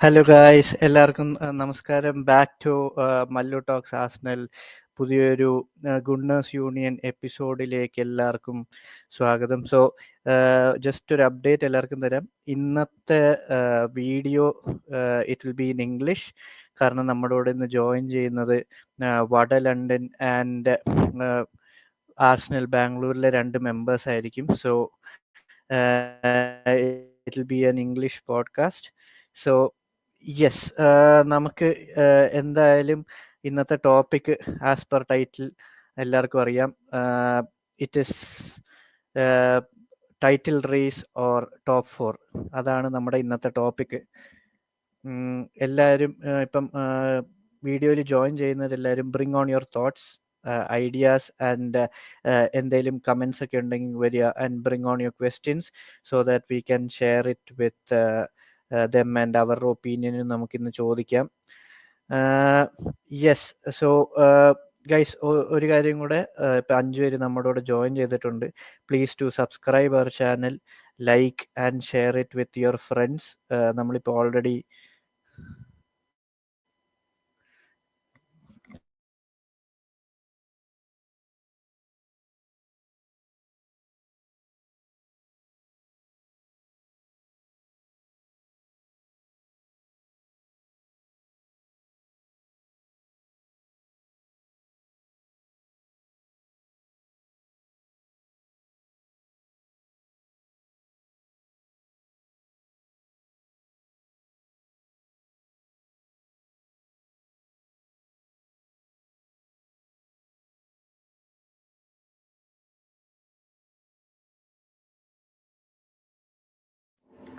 Hello guys, എല്ലാവർക്കും നമസ്കാരം. Back to Mallu talks Arsenal. പുതിയൊരു ഗുണ്ണേഴ്സ് യൂണിയൻ എപ്പിസോഡിലേക്ക് എല്ലാവർക്കും സ്വാഗതം. സോ ജസ്റ്റ് ഒരു അപ്ഡേറ്റ് എല്ലാവർക്കും തരാം. ഇന്നത്തെ video it will be in English, കാരണം നമ്മുടെ കൂടെ ഇന്ന് ജോയിൻ ചെയ്യുന്നത് വട ലണ്ടൻ ആൻഡ് ആസ്നൽ ബാംഗ്ലൂരിലെ 2 മെമ്പേഴ്സ് ആയിരിക്കും. So it will be an English podcast. So yes, നമുക്ക് എന്തായാലും ഇന്നത്തെ ടോപ്പിക് ആസ് പെർ ടൈറ്റിൽ എല്ലാവർക്കും അറിയാം. It is title race or top 4. അതാണ് നമ്മുടെ ഇന്നത്തെ ടോപ്പിക്. എല്ലാവരും ഇപ്പം വീഡിയോയിൽ ജോയിൻ ചെയ്യുന്നവരെല്ലാവരും bring on your thoughts, ideas and എന്തെങ്കിലും കമൻസ് ഒക്കെ ഉണ്ടെങ്കിൽ വരിക and bring on your questions so that we can share it with them and അവരുടെ ഒപ്പീനിയനും നമുക്കിന്ന് ചോദിക്കാം. യെസ്, സോ ഗൈസ്, ഒരു കാര്യം കൂടെ, ഇപ്പം 5 പേര് നമ്മുടെ കൂടെ ജോയിൻ ചെയ്തിട്ടുണ്ട്. Please to subscribe our channel, like and share it with your friends. നമ്മളിപ്പോൾ ഓൾറെഡി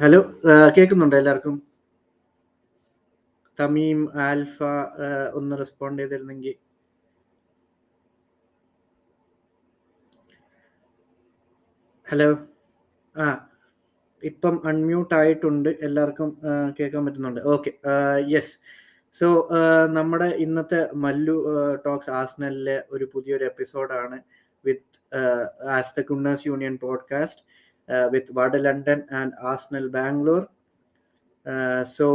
ഹലോ, കേൾക്കുന്നുണ്ടോ എല്ലാവർക്കും? തമീം, ആൽഫ ഒന്ന് റെസ്പോണ്ട് ചെയ്തിരുന്നെങ്കിൽ. ഹലോ, ഇപ്പം അൺമ്യൂട്ട് ആയിട്ടുണ്ട്. എല്ലാവർക്കും കേൾക്കാൻ പറ്റുന്നുണ്ട്? Okay, yes. സോ നമ്മുടെ ഇന്നത്തെ മല്ലു ടോക്സ് ആസ്നലിലെ ഒരു പുതിയൊരു എപ്പിസോഡാണ് with us the Gunners Union podcast with വട London and Arsenal Bangalore. So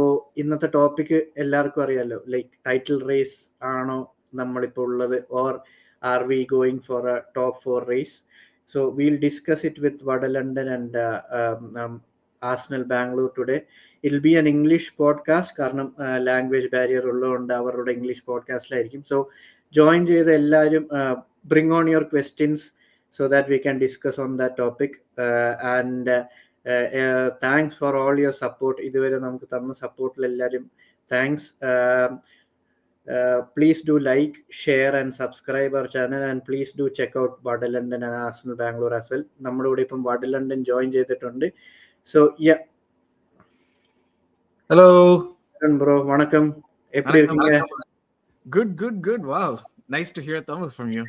ഇന്നത്തെ ടോപ്പിക് എല്ലാവർക്കും അറിയാലോ, ലൈക്ക് ടൈറ്റിൽ റേസ് ആണോ നമ്മളിപ്പോൾ ഉള്ളത്, or are we going for a top 4 race? So we'll discuss it with Vada London and Arsenal Bangalore today. It'll be an English podcast കാരണം language barrier ഉള്ളതുകൊണ്ട് അവരുടെ ഇംഗ്ലീഷ് പോഡ്കാസ്റ്റിലായിരിക്കും. സോ ജോയിൻ ചെയ്ത എല്ലാവരും bring on your questions so that we can discuss on that topic. And thanks for all your support. ഇതുവരെ നമുക്ക് തന്ന സപ്പോർട്ടിൽ എല്ലാവരും thanks. Please do like, share and subscribe our channel, and please do check out Vada London and Arsenal Bangalore as well. നമ്മുടെ കൂടെ ഇപ്പം Vada London join ചെയ്തിട്ടുണ്ട്. So yeah. Hello bro, வணக்கம். எப்படி இருக்கீங்க? Good. Wow, nice to hear Thomas from you.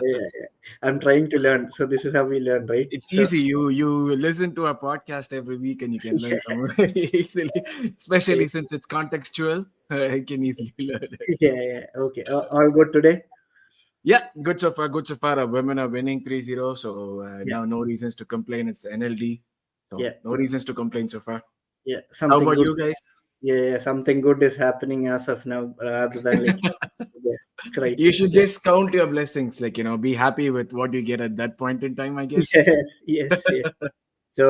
yeah. I'm trying to learn, so this is how we learn, right? It's easy. You listen to our podcast every week and you can learn Tamil very easily, especially since it's contextual. You can easily learn it. Yeah. Okay, all good today? Yeah, good so far. Our women are winning 3-0, so now no reasons to complain. It's NLD, so no reasons to complain so far. Yeah, how about good. You guys? Yeah, something good is happening as of now, rather than like crisis. You should just count your blessings, like, be happy with what you get at that point in time, I guess. Yes. So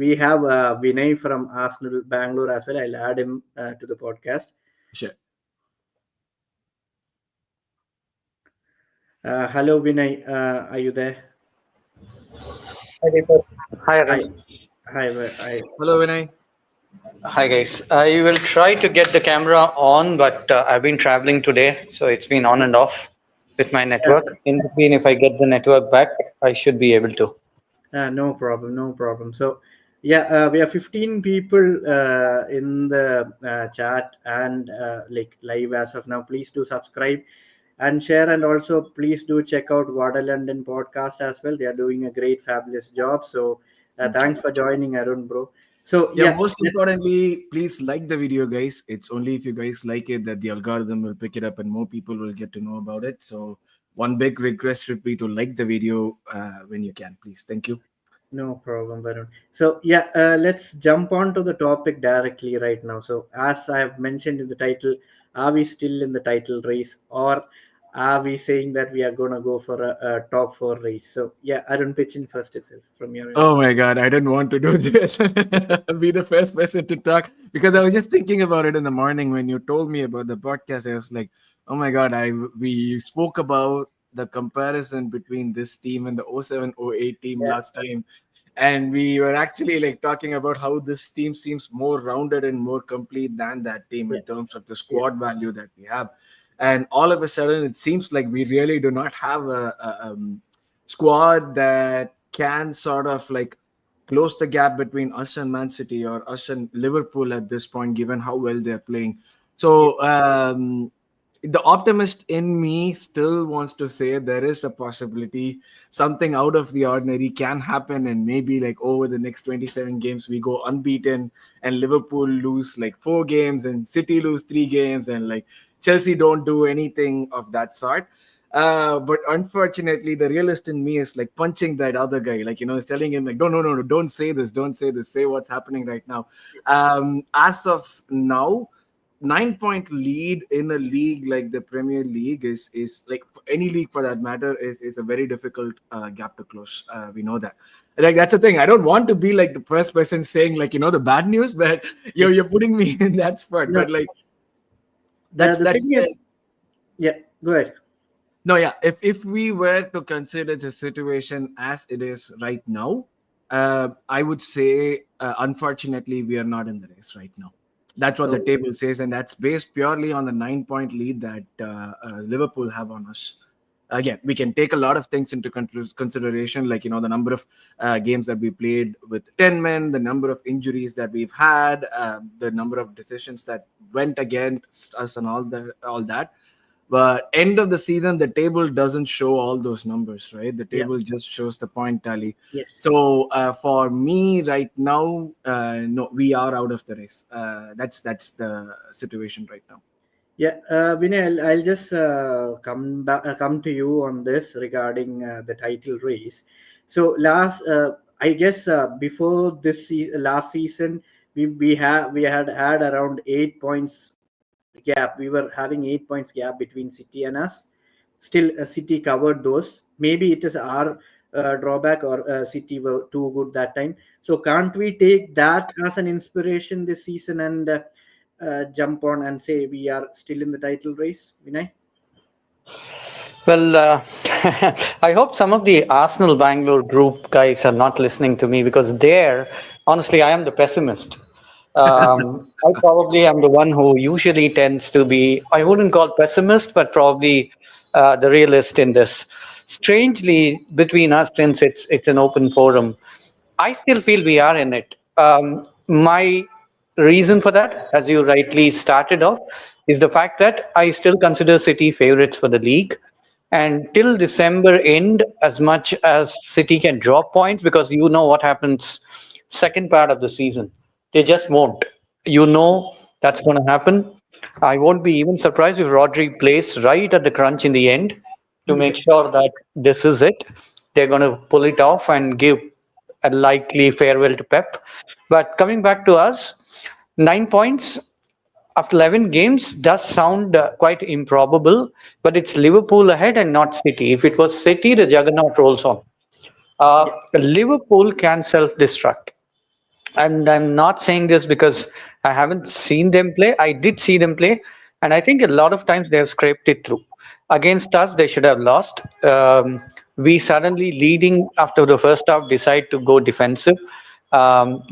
we have Vinay from Arsenal Bangalore as well. I'll add him to the podcast. Sure. Hello Vinay, are you there? Hi. Hello Vinay. Hi guys. I will try to get the camera on, but I've been traveling today, so it's been on and off with my network. In between, if I get the network back, I should be able to. No problem. So we have 15 people in the chat and like live as of now. Please do subscribe and share, and also please do check out Vada London podcast as well. They are doing a great fabulous job. So thanks for joining, Arun bro. So most importantly, please like the video, guys. It's only if you guys like it that the algorithm will pick it up and more people will get to know about it. So one big request would be to like the video when you can, please. Thank you. No problem, Varun. So yeah, let's jump on to the topic directly right now. So as I have mentioned in the title, are we still in the title race, or are we saying that we are gonna go for a top four race? So yeah, Arun, pitch in first itself from your end. Oh my God, I didn't want to do this. Be the first person to talk because I was just thinking about it in the morning when you told me about the podcast. I was like, oh my God, we spoke about the comparison between this team and the 07-08 team Yeah, last time. And we were actually like talking about how this team seems more rounded and more complete than that team yeah, in terms of the yeah, squad value that we have. And all of a sudden, it seems like we really do not have a squad that can sort of like close the gap between us and Man City or us and Liverpool at this point, given how well they're playing. yeah, So the optimist in me still wants to say there is a possibility something out of the ordinary can happen, and maybe like over the next 27 games we go unbeaten, and Liverpool lose like 4 games, and City lose 3 games, and like Chelsea don't do anything of that sort. But unfortunately, the realist in me is like punching that other guy, like, is telling him like, no, no, no, no, don't say this, don't say this, say what's happening right now. As of now, 9 point lead in a league like the Premier League is like any league for that matter is a very difficult gap to close. We know that. Like that's the thing. I don't want to be like the first person saying like the bad news, but yeah. you're putting me in that spot. No, But like that's the that's thing is, yeah, go ahead. no, yeah. If we were to consider the situation as it is right now, I would say unfortunately we are not in the race right now. That's what the Oh, table says, and that's based purely on the 9 point lead that Liverpool have on us. Again, we can take a lot of things into consideration, like the number of games that we played with 10 men, the number of injuries that we've had, the number of decisions that went against us, and all that. But end of the season, the table doesn't show all those numbers, right? The yeah, table just shows the point tally. yes. So for me right now, no, we are out of the race. That's the situation right now. Yeah, Vinay, I'll just come to you on this regarding the title race. So I guess before last season, we had around 8 points gap. We were having 8 points gap between City and us. Still, City covered those. Maybe it is our drawback, or City were too good that time. So can't we take that as an inspiration this season and jump on and say we are still in the title race, Vinay? Well, I hope some of the Arsenal Bangalore group guys are not listening to me because there, honestly, I am the pessimist. I probably am the one who usually tends to be, I wouldn't call pessimist, but probably the realist in this. Strangely, between us, since it's an open forum, I still feel we are in it. My reason for that, as you rightly started off, is the fact that I still consider City favorites for the league. And till December end, as much as City can drop points, because you know what happens second part of the season, they just won't. You know that's going to happen. I won't be even surprised if Rodri plays right at the crunch in the end to Yeah, make sure that this is it. They're going to pull it off and give a likely farewell to Pep. But coming back to us, 9 points after 11 games does sound quite improbable, but it's Liverpool ahead and not City. If it was City, the juggernaut rolls on. yeah, Liverpool can self destruct. And I'm not saying this because I haven't seen them play. I did see them play, and I think a lot of times they have scraped it through. Against us, they should have lost. We suddenly leading after the first half decide to go defensive.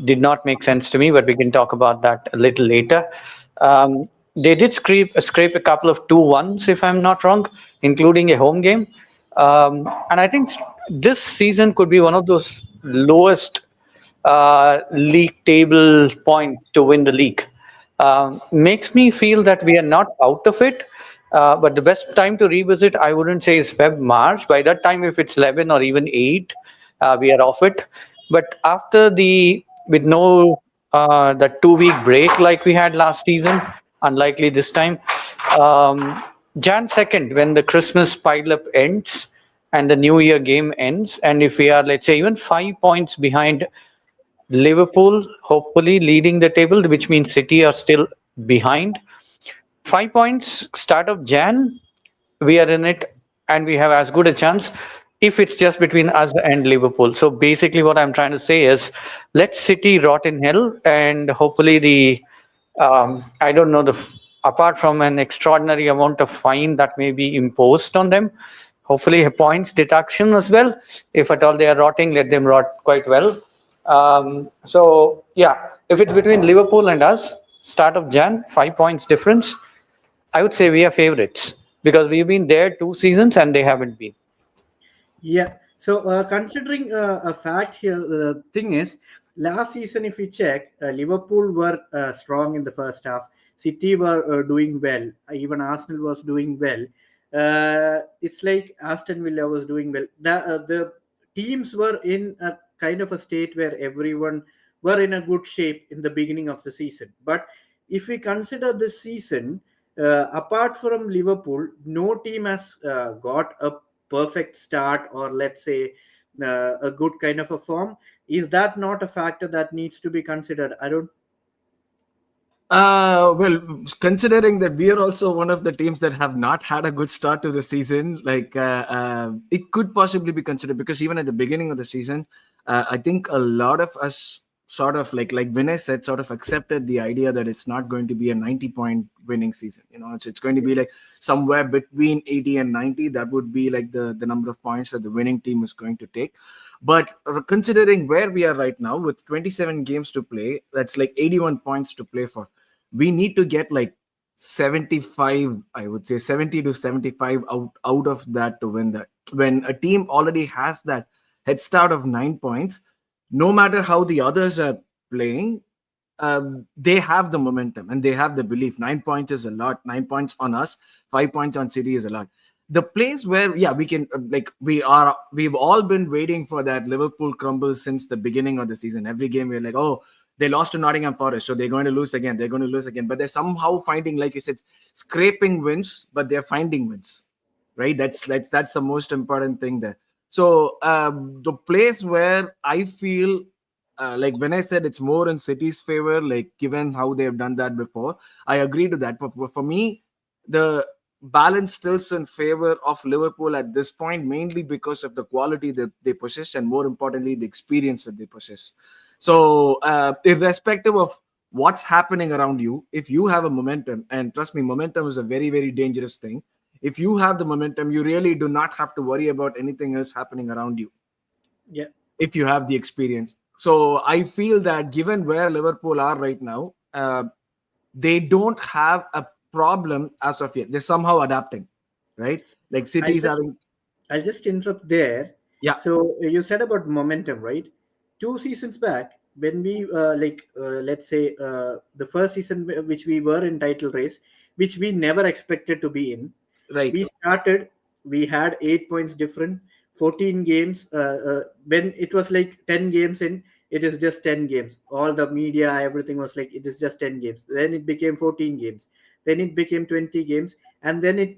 Did not make sense to me, but we can talk about that a little later. They did scrape a couple of 2-1s, if I'm not wrong, including a home game. And I think this season could be one of those lowest league table point to win the league. Makes me feel that we are not out of it. But the best time to revisit, I wouldn't say is Feb, March. By that time, if it's 11 or even 8, we are off it. But after with no that 2 week break like we had last season, unlikely this time. Um, Jan 2nd, when the Christmas pile up ends, and the New Year game ends, and if we are, let's say, even 5 points behind Liverpool, hopefully leading the table, which means City are still behind. 5 points, start of Jan, we are in it, and we have as good a chance if it's just between us and Liverpool. So basically, what I'm trying to say is, let City rot in hell, and hopefully I don't know apart from an extraordinary amount of fine that may be imposed on them, hopefully a points deduction as well. If at all they are rotting, let them rot quite well. So yeah, if it's between Liverpool and us, start of Jan, 5 points difference, I would say we are favorites because we've been there 2 seasons and they haven't been. Yeah. So considering a fact here, the thing is, last season, if we check, Liverpool were strong in the first half. City were doing well. Even Arsenal was doing well. It's like Aston Villa was doing well. The teams were in a kind of a state where everyone were in a good shape in the beginning of the season. But if we consider this season, apart from Liverpool, no team has got a perfect start, or let's say a good kind of a form. Is that not a factor that needs to be considered? I don't. Well, considering that we are also one of the teams that have not had a good start to the season, it could possibly be considered, because even at the beginning of the season, I think a lot of us sort of like Vinay said, sort of accepted the idea that it's not going to be a 90-point winning season. It's going to be like somewhere between 80 and 90. That would be like the number of points that the winning team is going to take. But considering where we are right now with 27 games to play, that's like 81 points to play for. We need to get like 75, I would say 70 to 75 out of that to win that. When a team already has that head start of 9 points, no matter how the others are playing, they have the momentum and they have the belief. 9 points is a lot. 9 points on us, 5 points on City is a lot. The place where we can we've all been waiting for that Liverpool crumble since the beginning of the season. Every game we're like, oh, they lost to Nottingham Forest, so they're going to lose again. But they're somehow finding, like you said, scraping wins, but they're finding wins, right? That's the most important thing there. So the place where I feel like when I said it's more in City's favor, like given how they've done that before, I agree to that. But for me, the balance stills in favor of Liverpool at this point, mainly because of the quality that they possess, and more importantly, the experience that they possess. So irrespective of what's happening around you, if you have a momentum, and trust me, momentum is a very, very dangerous thing. If you have the momentum, you really do not have to worry about anything else happening around you. Yeah. If you have the experience. So I feel that given where Liverpool are right now, they don't have a problem as of yet. They're somehow adapting, right? Like City's having. I'll just interrupt there. Yeah. So you said about momentum, right? 2 seasons back, when we let's say the first season which we were in title race, which we never expected to be in. Right. We had 8 points different, 14 games. When it was like 10 games in, it is just 10 games. All the media, everything was like, it is just 10 games. Then it became 14 games. Then it became 20 games. And then it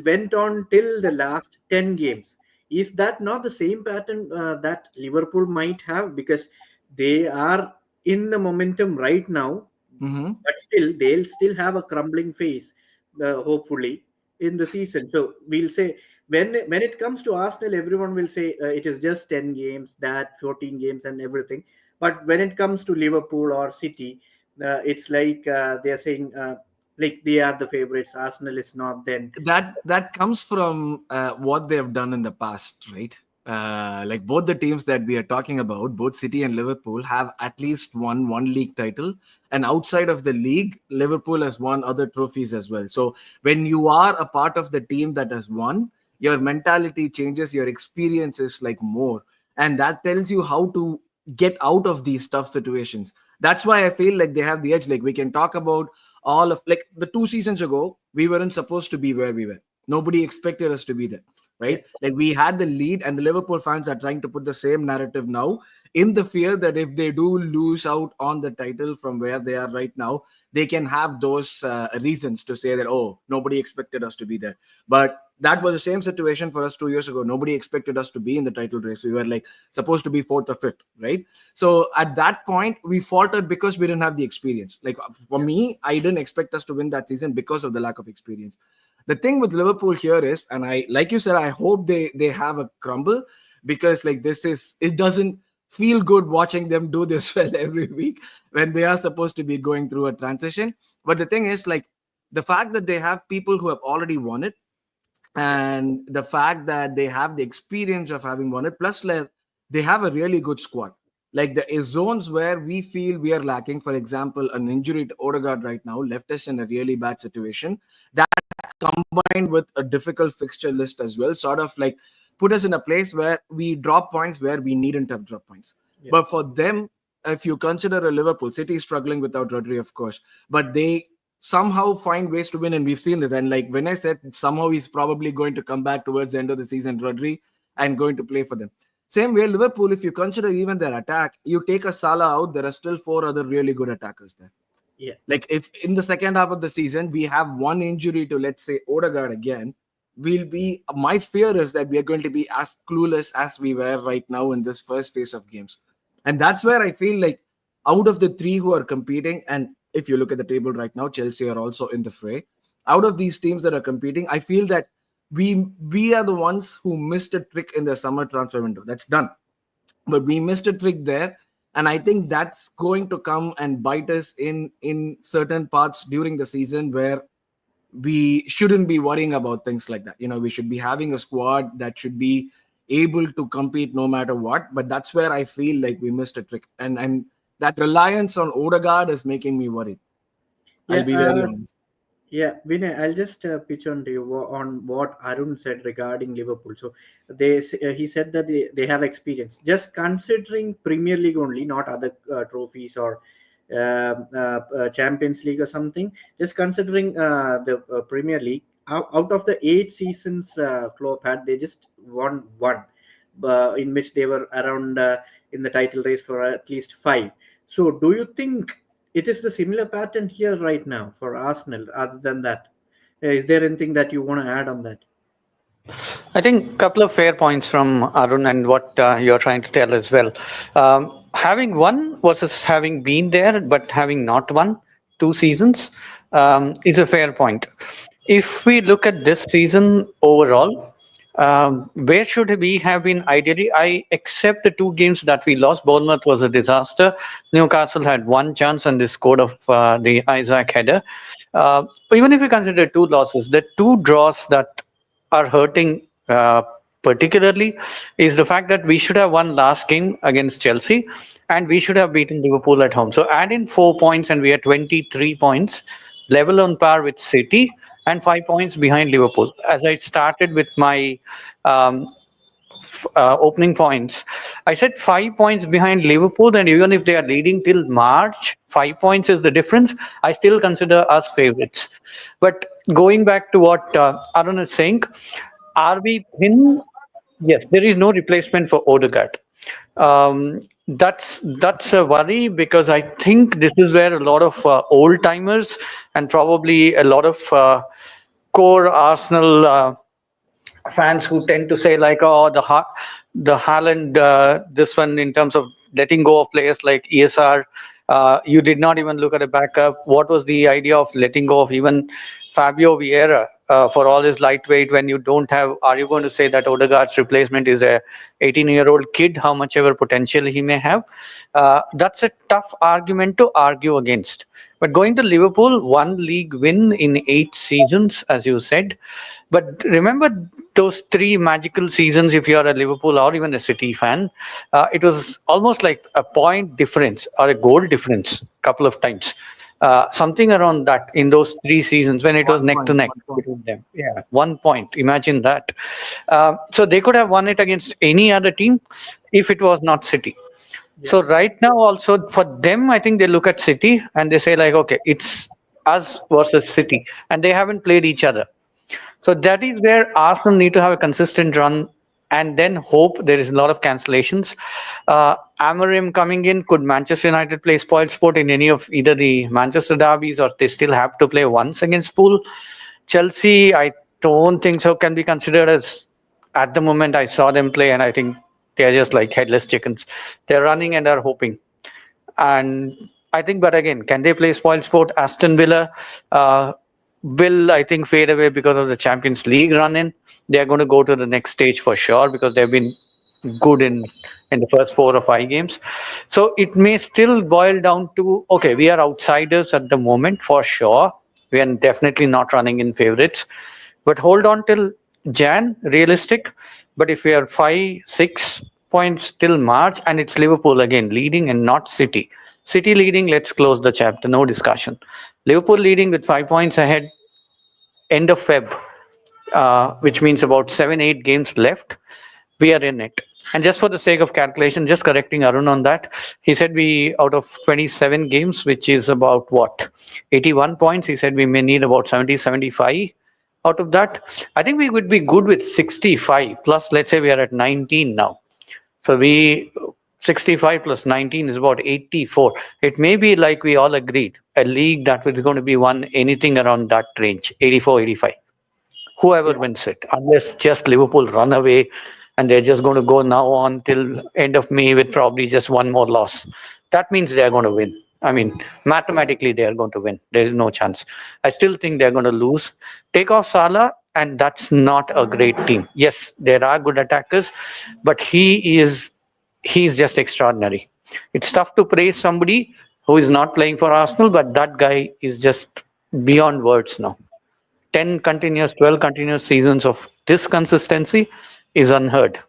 went on till the last 10 games. Is that not the same pattern that Liverpool might have? Because they are in the momentum right now, but still they'll still have a crumbling phase, hopefully, in the season. So we'll say when it comes to Arsenal, everyone will say it is just 10 games, that 14 games and everything. But when it comes to Liverpool or City, it's like they're saying like they are the favorites. Arsenal is not. Then that comes from what they have done in the past, right? Like both the teams that we are talking about, both City and Liverpool, have at least won one league title, and outside of the league, Liverpool has won other trophies as well. So when you are a part of the team that has won, your mentality changes, your experience is like more, and that tells you how to get out of these tough situations. That's why I feel like they have the edge. Like we can talk about all of, like, the 2 seasons ago, we weren't supposed to be where we were. Nobody expected us to be there, right? Like we had the lead, and the Liverpool fans are trying to put the same narrative now, in the fear that if they do lose out on the title from where they are right now, they can have those reasons to say that, oh, nobody expected us to be there. But That was the same situation for us 2 years ago. Nobody expected us to be in the title race. We were like supposed to be fourth or fifth, right? So at that point, we faltered because we didn't have the experience. Like for me, I didn't expect us to win that season because of the lack of experience. The thing with Liverpool here is, and I, like you said, I hope they have a crumble, because like it doesn't feel good watching them do this well every week when they are supposed to be going through a transition. But the thing is, like, the fact that they have people who have already won it, and the fact that they have the experience of having won it, plus like, they have a really good squad. Like the zones where we feel we are lacking, for example, an injury to Odegaard right now left us in a really bad situation. That combined with a difficult fixture list as well, sort of like put us in a place where we drop points where we needn't have dropped points. Yeah. But for them, if you consider a Liverpool, City struggling without Rodri, of course, but they somehow find ways to win, and we've seen this. And like when I said somehow he's probably going to come back towards the end of the season, Rodri, and going to play for them. Same way, Liverpool, if you consider even their attack, you take a Salah out, there are still 4 other really good attackers there. Yeah. Like if in the second half of the season we have one injury to, let's say, Odegaard again, my fear is that we are going to be as clueless as we were right now in this first phase of games. And that's where I feel like out of the 3 who are competing, and if you look at the table right now, Chelsea are also in the fray. Out of these teams that are competing, I feel that we are the ones who missed a trick in the summer transfer window. That's done. But we missed a trick there. And I think that's going to come and bite us in certain parts during the season where we shouldn't be worrying about things like that. We should be having a squad that should be able to compete no matter what. But that's where I feel like we missed a trick. And that reliance on Odegaard is making me worried. Yeah, I'll be very honest. Yeah, Vinay, I'll just pitch on to you on what Arun said regarding Liverpool. So he said that they have experience. Just considering Premier League only, not other trophies or Champions League or something. Just considering the Premier League, out of the 8 seasons Klopp had, they just won 1, in which they were around in the title race for at least 5. So do you think it is the similar pattern here right now for Arsenal? Other than that, is there anything that you want to add on that? I think a couple of fair points from Arun and what you're trying to tell as well. Having won versus having been there but having not won 2 seasons is a fair point. If we look at this season overall, where should we have been ideally? I accept the 2 games that we lost. Bournemouth was a disaster. Newcastle had 1 chance and they scored of the Isaac header. Even if we consider 2 losses, the 2 draws that are hurting particularly is the fact that we should have won last game against Chelsea and we should have beaten Liverpool at home. So add in 4 points and we are 23 points, level on par with City, and 5 points behind Liverpool. As I started with my opening points, I said 5 points behind Liverpool, and even if they are leading till March, 5 points is the difference. I still consider us favorites. But going back to what Arun is saying, are we thin? Yes, there is no replacement for Odegaard. That's a worry, because I think this is where a lot of old timers and probably a lot of core Arsenal fans who tend to say like, oh, the Haaland, this one in terms of letting go of players like ESR, you did not even look at a backup. What was the idea of letting go of even Fabio Vieira for all his lightweight when you don't have? Are you going to say that Odegaard's replacement is a 18-year-old kid, how much ever potential he may have? That's a tough argument to argue against. But going to Liverpool, 1 league win in 8 seasons, as you said. But remember those 3 magical seasons, if you are a Liverpool or even a City fan, it was almost like a point difference or a goal difference a couple of times. Something around that in those 3 seasons when it was neck to neck between them. Yeah, 1 point. Imagine that. So they could have won it against any other team if it was not City. Yeah. So right now also for them, I think they look at City and they say like, okay, it's us versus City, and they haven't played each other. So that is where Arsenal need to have a consistent run and then hope. There is a lot of cancellations. Amorim coming in, could Manchester United play spoilsport in any of either the Manchester derbies, or they still have to play once against Poole? Chelsea, I don't think so can be considered as, at the moment I saw them play, and I think they're just like headless chickens. They're running and are hoping. And I think, but again, can they play spoil sport? Aston Villa will, I think, fade away because of the Champions League run in. They're going to go to the next stage for sure because they've been good in the first 4 or 5 games. So it may still boil down to, okay, we are outsiders at the moment for sure. We are definitely not running in favorites, but hold on till Jan, realistic. But if we are 5, 6 points till March, and it's Liverpool again leading and not City. City leading, let's close the chapter, no discussion. Liverpool leading with 5 points ahead, end of Feb, which means about 7, 8 games left. We are in it. And just for the sake of calculation, just correcting Arun on that, he said we, out of 27 games, which is about what, 81 points, he said we may need about 70, 75 out of that. I think we would be good with 65 plus, let's say we are at 19 now. So we 65 plus 19 is about 84. It may be like we all agreed, a league that was going to be won anything around that range, 84, 85. Whoever Yeah. wins it, unless just Liverpool run away and they're just going to go now on till end of May with probably just one more loss. That means they're going to win. I mean, mathematically they are going to win. There is no chance. I still think they're going to lose. Take off Salah, and that's not a great team. Yes, there are good attackers, but he's just extraordinary. It's tough to praise somebody who is not playing for Arsenal, but that guy is just beyond words now. 10 continuous, 12 continuous seasons of this consistency is unheard.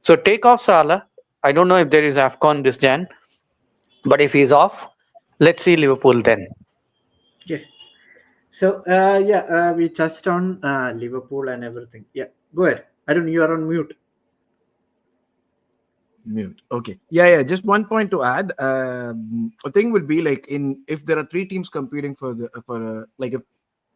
So take off Salah. I don't know if there is AFCON this Jan, but if he's off, let's see Liverpool then. Yeah. So we touched on Liverpool and everything. Yeah, go ahead. I don't. You are on mute. Mute. Okay. Yeah. Just one point to add. A thing would be like if there are 3 teams competing like if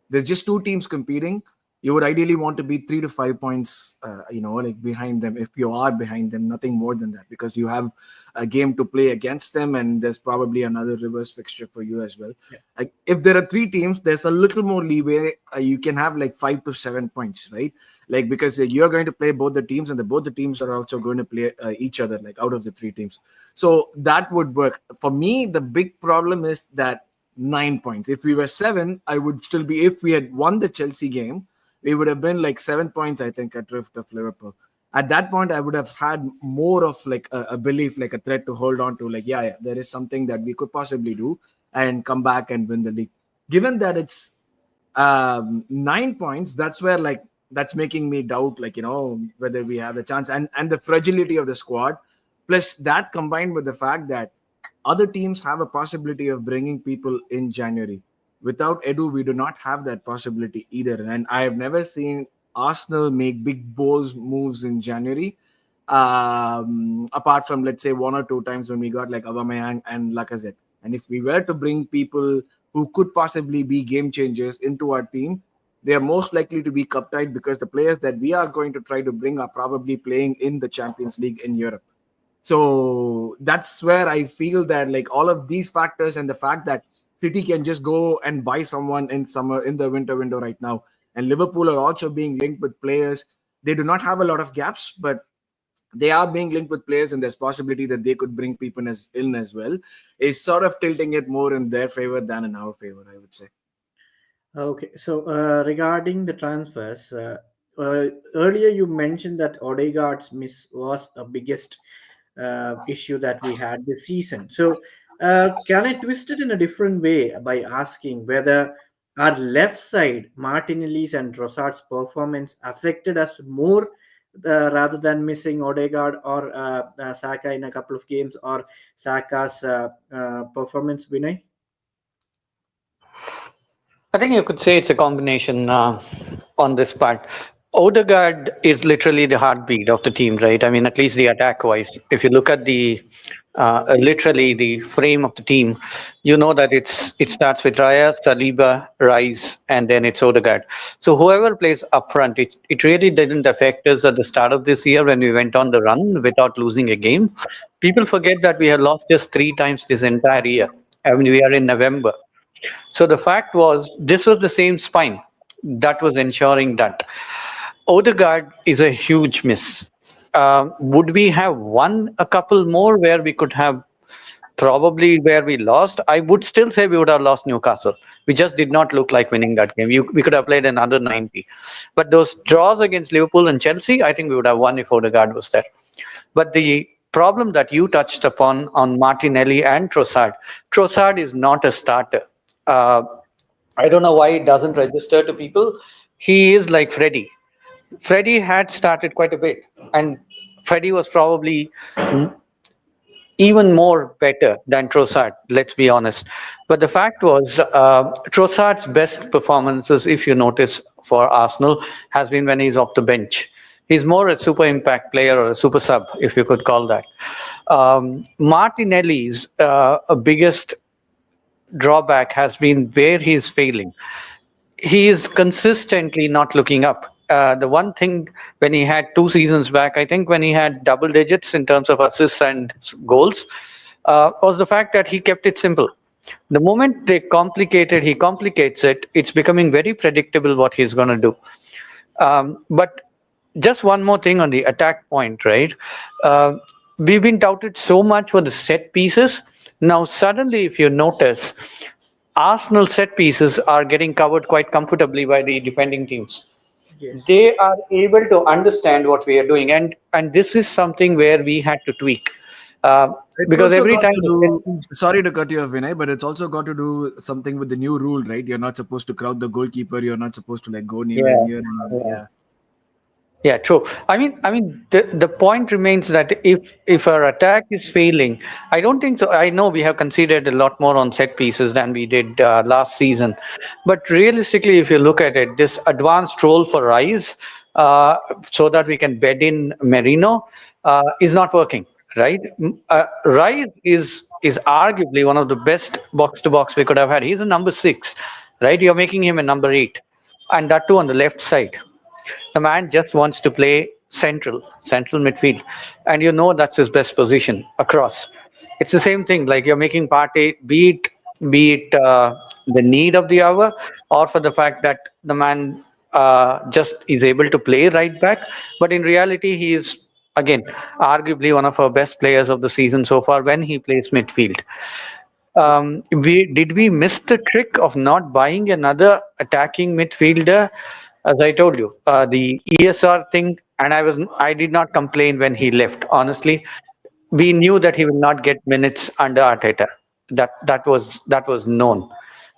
there's just 2 teams competing, you would ideally want to be 3 to 5 points, like behind them. If you are behind them, nothing more than that, because you have a game to play against them, and there's probably another reverse fixture for you as well. Yeah. Like if there are 3 teams, there's a little more leeway. You can have like 5 to 7 points, right? Like because you're going to play both the teams, and both the teams are also going to play each other, like out of the 3 teams. So that would work. For me, the big problem is that 9 points. If we were 7, I would still be. If we had won the Chelsea game, we would have been like 7 points, I think, adrift of Liverpool. At that point, I would have had more of like a belief, like a threat to hold on to. Like, there is something that we could possibly do and come back and win the league. Given that it's 9 points, that's where that's making me doubt, whether we have a chance, and the fragility of the squad. Plus that combined with the fact that other teams have a possibility of bringing people in January. Without Edu, we do not have that possibility either. And I have never seen Arsenal make big bold moves in January, apart from, let's say, 1 or 2 times when we got like Aubameyang and Lacazette. And if we were to bring people who could possibly be game changers into our team, they are most likely to be cup tied, because the players that we are going to try to bring are probably playing in the Champions League in Europe. So that's where I feel that like all of these factors, and the fact that City can just go and buy someone in the winter window right now, and Liverpool are also being linked with players. They do not have a lot of gaps, but they are being linked with players, and there's possibility that they could bring people in as well. Is sort of tilting it more in their favor than in our favor, I would say. Okay, so regarding the transfers, earlier you mentioned that Odegaard's miss was a biggest issue that we had this season. So can I twist it in a different way by asking whether our left side, Martinelli's and Trossard's performance affected us more rather than missing Odegaard or Saka in a couple of games, or Saka's performance, Vinay? I think you could say it's a combination on this part. Odegaard is literally the heartbeat of the team, right? I mean, at least the attack wise. If you look at the literally the frame of the team, you know that it starts with Raya, Saliba, Rice, and then it's Odegaard. So whoever plays up front, it really didn't affect us at the start of this year when we went on the run without losing a game. People forget that we have lost just 3 times this entire year. I mean, we are in November. So the fact was, this was the same spine. that was ensuring that. Odegaard is a huge miss. Would we have won a couple more where we could have probably where we lost? I would still say we would have lost Newcastle. We just did not look like winning that game. We could have played another 90. But those draws against Liverpool and Chelsea, I think we would have won if Odegaard was there. But the problem that you touched upon on Martinelli and Trossard is not a starter. Uh, I don't know why it doesn't register to people. He is like Freddie. Freddie had started quite a bit, and Freddie was probably even more better than Trossard, let's be honest. But the fact was, Trossard's best performances, if you notice, for Arsenal has been when he's off the bench. He's more a super impact player or a super sub, if you could call that. Martinelli's biggest drawback has been where he's failing. He is consistently not looking up. The one thing when he had 2 seasons back, I think when he had double digits in terms of assists and goals, was the fact that he kept it simple. The moment he complicates it, it's becoming very predictable what he's going to do. But just one more thing on the attack point, right? Uh, we've been touted so much for the set pieces. Now, suddenly, if you notice, Arsenal set pieces are getting covered quite comfortably by the defending teams. Yes. They are able to understand what we are doing, and this is something where we had to tweak. Uh, It's because also every got time to do, sorry to cut you off, Vinay, but it's also got to do something with the new rule, right? You're not supposed to crowd the goalkeeper. You're not supposed to like go anywhere yeah, near. yeah. Yeah. Yeah, true. I mean, the point remains that if our attack is failing, I don't think so. I know we have conceded a lot more on set pieces than we did last season, but realistically, if you look at it, this advanced role for Rice, so that we can bed in Merino, is not working. Right? Rice is arguably one of the best box to box we could have had. He's a number 6, right? You're making him a number 8, and that too on the left side. The man just wants to play central midfield, and you know that's his best position across. It's the same thing. Like you're making Partey, be it the need of the hour, or for the fact that the man just is able to play right back. But in reality, he is again arguably one of our best players of the season so far when he plays midfield. We miss the trick of not buying another attacking midfielder? As I told you, the ESR thing, and I did not complain when he left. Honestly, we knew that he will not get minutes under Arteta. That was known.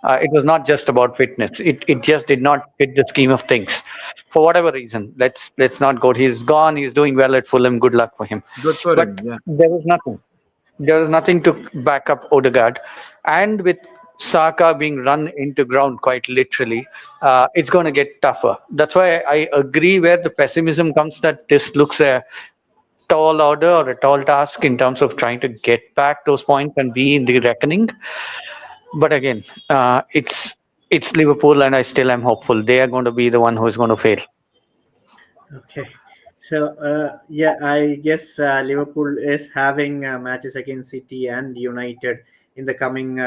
It was not just about fitness. It just did not fit the scheme of things, for whatever reason. Let's not go. He's gone. He's doing well at Fulham. Good luck for him. Good for him. But Yeah. there was nothing. There was nothing to back up Odegaard. And with Saka being run into ground quite literally, it's going to get tougher. That's why I agree where the pessimism comes that this looks a tall order or a tall task in terms of trying to get back those points and be in the reckoning. But again, it's Liverpool, and I still am hopeful they are going to be the one who is going to fail. Okay. So, yeah, I guess Liverpool is having matches against City and United in the coming,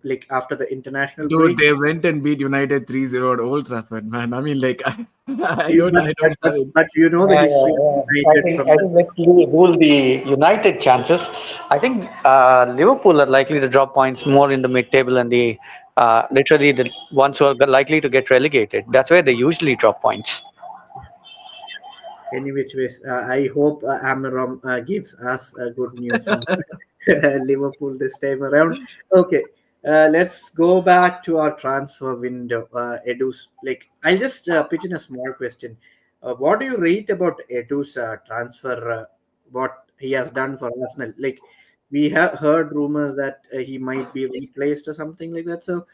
like after the international Dude, break. they went and beat United 3-0 at Old Trafford, man. I mean, like, I You- don't, I don't have it. but you know the history of I United think from I the think let's rule the United chances. I think Liverpool are likely to drop points more in the mid-table and the literally the ones who are likely to get relegated. That's where they usually drop points. any which ways. I hope Amaram gives us good news from Liverpool this time around. Okay, let's go back to our transfer window. Edu's like I'll just pitch in a small question. What do you rate about Edu's transfer? What he has done for Arsenal? Like we have heard rumors that he might be replaced or something like that. So,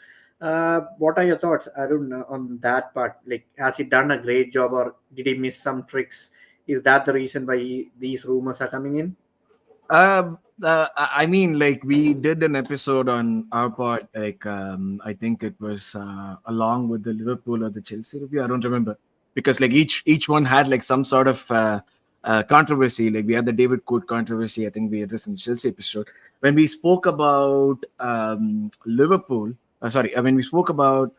what are your thoughts, Arun, on that part? Like, has he done a great job, or did he miss some tricks? Is that the reason why these rumors are coming in? I mean, like we did an episode on our part, like I think it was along with the Liverpool or the Chelsea review. I don't remember because like each one had like some sort of controversy. Like we had the David Court controversy. I think we had this in the Chelsea episode when we spoke about Liverpool. Sorry, when we spoke about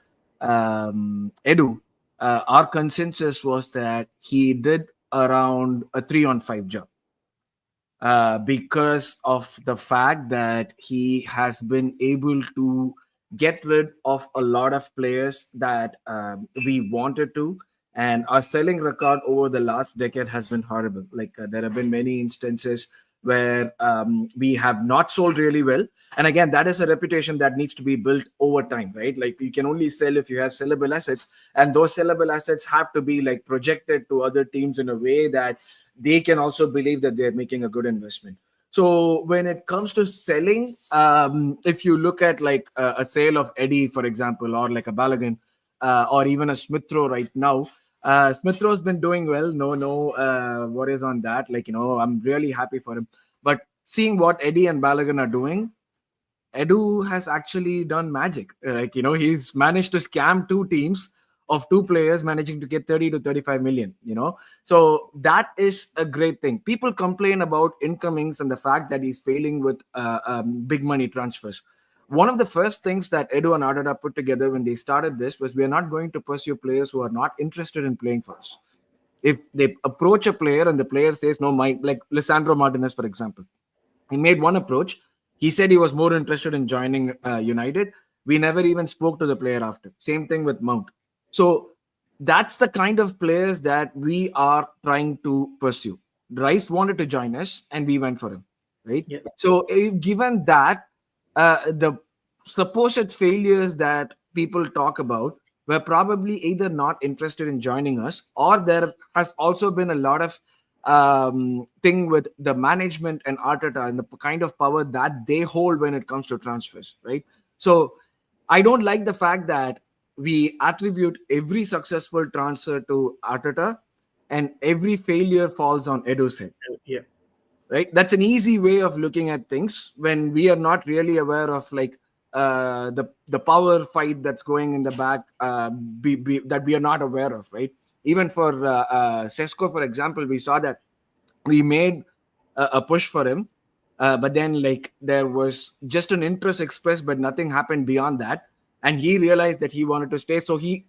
Edu, our consensus was that he did around a 3-on-5 job, because of the fact that he has been able to get rid of a lot of players that we wanted to. And our selling record over the last decade has been horrible. Like, there have been many instances where we have not sold really well. And again, that is a reputation that needs to be built over time, right? Like, you can only sell if you have sellable assets, and those sellable assets have to be like projected to other teams in a way that they can also believe that they're making a good investment. So when it comes to selling, if you look at like a sale of Eddie, for example, or like a Balogun, or even a Smithrow right now, Smithrow's been doing well. No worries on that. Like, I'm really happy for him. But seeing what Eddie and Balogun are doing, Edu has actually done magic. Like, he's managed to scam two teams of two players, managing to get 30 to 35 million, So that is a great thing. People complain about incomings and the fact that he's failing with big money transfers. One of the first things that Edu and Ardada put together when they started this was, we are not going to pursue players who are not interested in playing for us. If they approach a player and the player says, no, like Lisandro Martinez, for example, he made one approach. He said he was more interested in joining United. We never even spoke to the player after. Same thing with Mount. So that's the kind of players that we are trying to pursue. Rice wanted to join us, and we went for him, right? Yeah. So given that, the supposed failures that people talk about were probably either not interested in joining us, or there has also been a lot of thing with the management and Arteta and the kind of power that they hold when it comes to transfers, right? So I don't like the fact that we attribute every successful transfer to Arteta and every failure falls on Edu's head. Yeah. Right? That's an easy way of looking at things when we are not really aware of like the power fight that's going in the back, that we are not aware of, right? Even for Sesko, for example, we saw that we made a push for him, but then like there was just an interest expressed, but nothing happened beyond that, and he realized that he wanted to stay, so he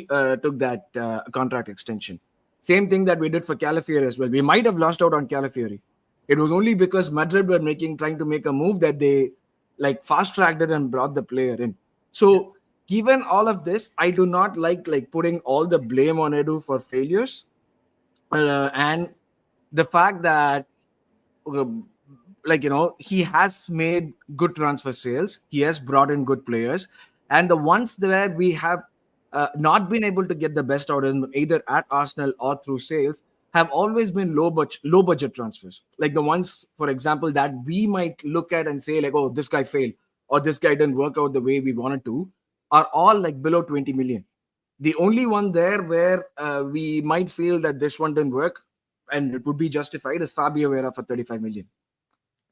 took that contract extension. Same thing that we did for Calafiori as well. We might have lost out on Calafiori. It was only because Madrid were trying to make a move that they like fast tracked it and brought the player in. So given all of this, I do not like putting all the blame on Edu for failures, and the fact that he has made good transfer sales, he has brought in good players, and the ones where we have not been able to get the best out of them, either at Arsenal or through sales, have always been low budget transfers. Like the ones, for example, that we might look at and say like, oh, this guy failed or this guy didn't work out the way we wanted to, are all like below 20 million. The only one there where we might feel that this one didn't work and it would be justified is Fabio Vera for 35 million.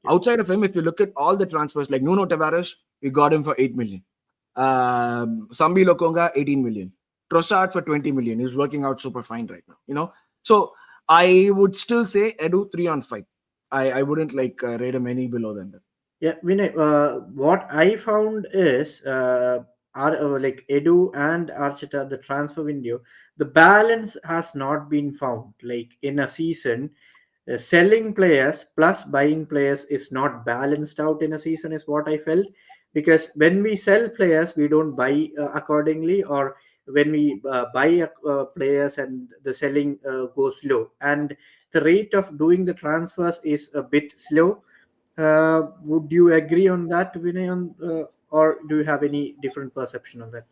Outside of him, if you look at all the transfers, like Nuno Tavares, we got him for 8 million. Sambi Lokonga, 18 million. Trossard for 20 million. He's working out super fine right now, So I would still say Edu 3 on 5. I wouldn't rate him any below than that. Yeah, Vinay, what I found is like Edu and Arteta, the transfer window, the balance has not been found. Like in a season, selling players plus buying players is not balanced out in a season, is what I felt. Because when we sell players, we don't buy accordingly, or when we buy players and the selling goes low, and the rate of doing the transfers is a bit slow. Would you agree on that, Vinay, or do you have any different perception on that?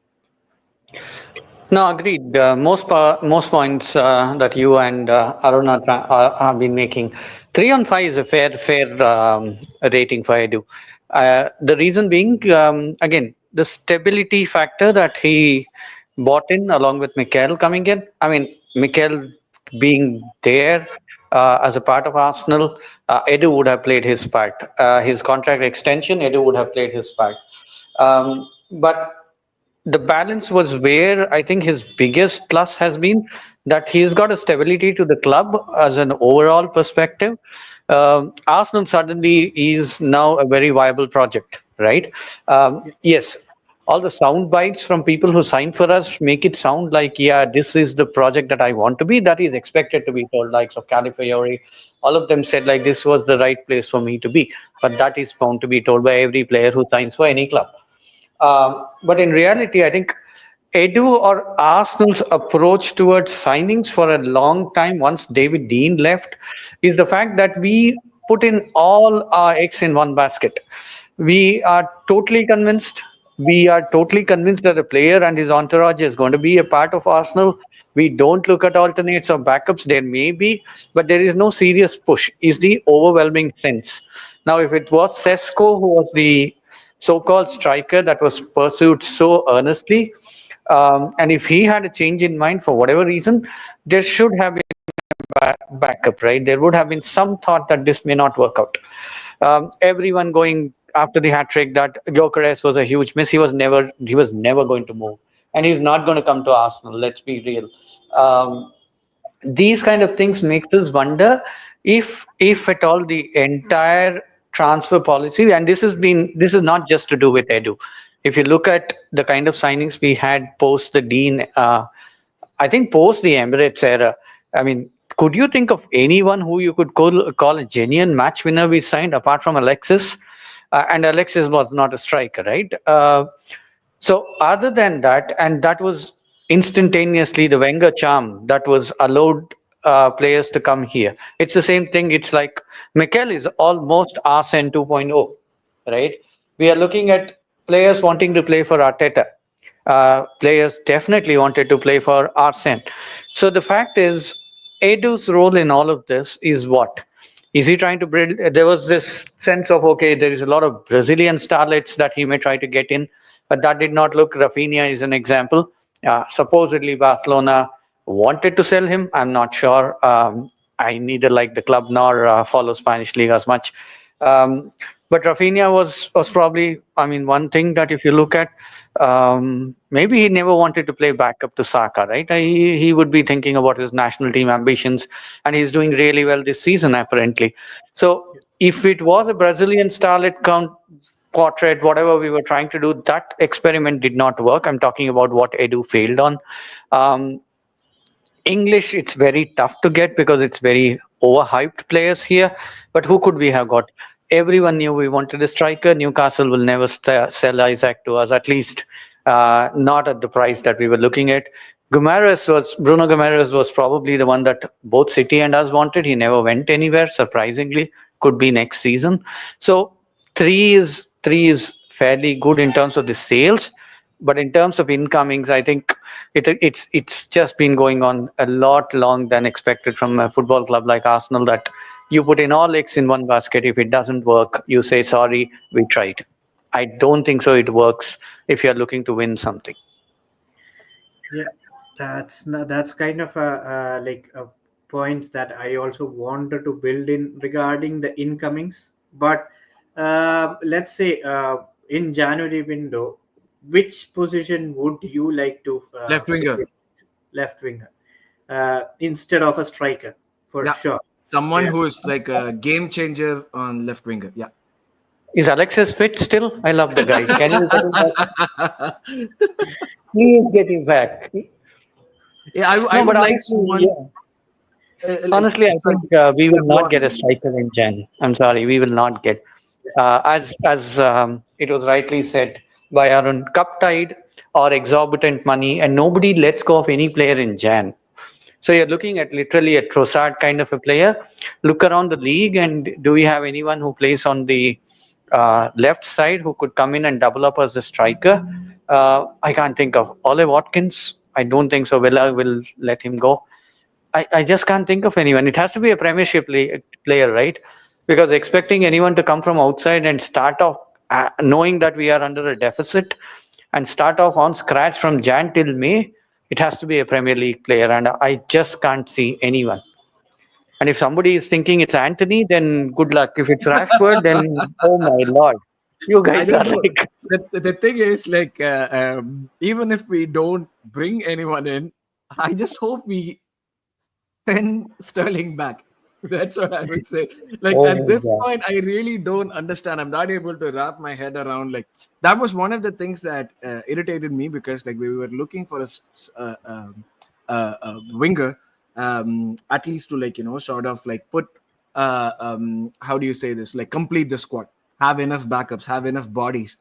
No, agreed. Most points that you and Aruna have been making. 3 on 5 is a fair rating for Edu. The reason being, again, the stability factor that he bought in along with Mikel coming in. I mean, Mikel being there as a part of Arsenal, Edu would have played his part. His contract extension, Edu would have played his part. But the balance was where I think his biggest plus has been that he's got a stability to the club as an overall perspective. Arsenal suddenly is now a very viable project, right? Yes, all the sound bites from people who sign for us make it sound like, yeah, this is the project that I want to be. That is expected to be told. Likes of Califiore, all of them said like this was the right place for me to be. But that is bound to be told by every player who signs for any club. But in reality, I think Edu or Arsenal's approach towards signings for a long time, once David Dean left, is the fact that we put in all our eggs in one basket. We are totally convinced. We are totally convinced that a player and his entourage is going to be a part of Arsenal. We don't look at alternates or backups. There may be, but there is no serious push, is the overwhelming sense. Now, if it was Sesko who was the so-called striker that was pursued so earnestly, and if he had a change in mind for whatever reason, there should have been backup, right? There would have been some thought that this may not work out. Everyone going after the hat trick that Gyökeres was a huge miss. He was never going to move, and he's not going to come to Arsenal. Let's be real. These kind of things makes us wonder if at all the entire transfer policy, and this is not just to do with Edu. If you look at the kind of signings we had post the Dean, I think post the Emirates era, I mean, could you think of anyone who you could call a genuine match winner we signed apart from Alexis? And Alexis was not a striker, right? So other than that, and that was instantaneously the Wenger charm that was allowed players to come here. It's the same thing. It's like Mikel is almost Arsene 2.0, right? We are looking at players wanting to play for Arteta. Players definitely wanted to play for Arsene. So the fact is, Edu's role in all of this is what? Is he trying to build? There was this sense of, okay, there is a lot of Brazilian starlets that he may try to get in, but that did not look. Rafinha is an example. Supposedly, Barcelona wanted to sell him. I'm not sure. I neither like the club nor follow Spanish league as much. But Rafinha was probably, I mean, one thing that if you look at, maybe he never wanted to play backup to Saka, right? He would be thinking about his national team ambitions, and he's doing really well this season, apparently. So if it was a Brazilian starlet count portrait, whatever we were trying to do, that experiment did not work. I'm talking about what Edu failed on. Um, English, it's very tough to get because it's very overhyped players here. But who could we have got? Everyone knew we wanted a striker. Newcastle will never sell Isaac to us, at least not at the price that we were looking at. Bruno Guimaraes was probably the one that both City and us wanted. He never went anywhere, surprisingly. Could be next season. So three is fairly good in terms of the sales. But in terms of incomings, I think it's just been going on a lot long than expected from a football club like Arsenal, that you put in all eggs in one basket. If it doesn't work, you say sorry, we tried. I don't think so it works if you're looking to win something. Yeah, that's kind of a like a point that I also wanted to build in regarding the incomings. But let's say in January window, which position would you like to Left winger. fill? Left winger instead of a striker, for Yeah. sure. Someone Yeah. who is like a game changer on left winger. Yeah. Is Alexis fit still? I love the guy. Can you get him back? Please get him back. Yeah, I No, would but like honestly, someone. yeah. Honestly, I think we will not get a striker in Jan. I'm sorry, we will not get. As it was rightly said by Arun, cup tide or exorbitant money, and nobody lets go of any player in Jan. So you're looking at literally a Trossard kind of a player. Look around the league, and do we have anyone who plays on the left side who could come in and double up as a striker? I can't think of Ole Watkins. I don't think so. Villa will let him go. I just can't think of anyone. It has to be a Premiership player, right? Because expecting anyone to come from outside and start off knowing that we are under a deficit and start off on scratch from Jan till May, it has to be a Premier League player, and I just can't see anyone. And if somebody is thinking it's Anthony, then good luck. If it's Rashford, then oh my lord, you I guys are don't know. like. The thing is, like, even if we don't bring anyone in, I just hope we send Sterling back. That's what I would say. Like Oh at my this God. point, I really don't understand. I'm not able to wrap my head around. Like that was one of the things that irritated me because like we were looking for a winger, at least to like sort of like put how do you say this? Like complete the squad, have enough backups, have enough bodies,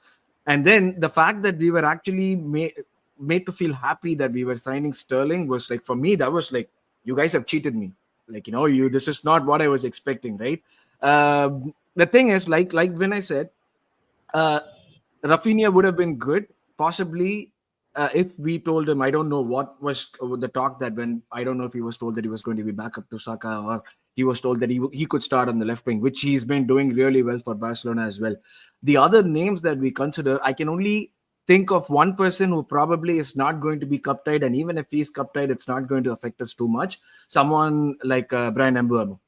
and then the fact that we were actually made to feel happy that we were signing Sterling was like for me that was like you guys have cheated me. Like you this is not what I was expecting, right? The thing is like when I said uh Rafinha would have been good possibly if we told him. I don't know what was the talk that when I don't know if he was told that he was going to be back up to Saka, or he was told that he could start on the left wing, which he's been doing really well for Barcelona as well. The other names that we consider, I can only think of one person who probably is not going to be cup tied, and even if he's cup tied, it's not going to affect us too much. Someone like Brian Mbeumo,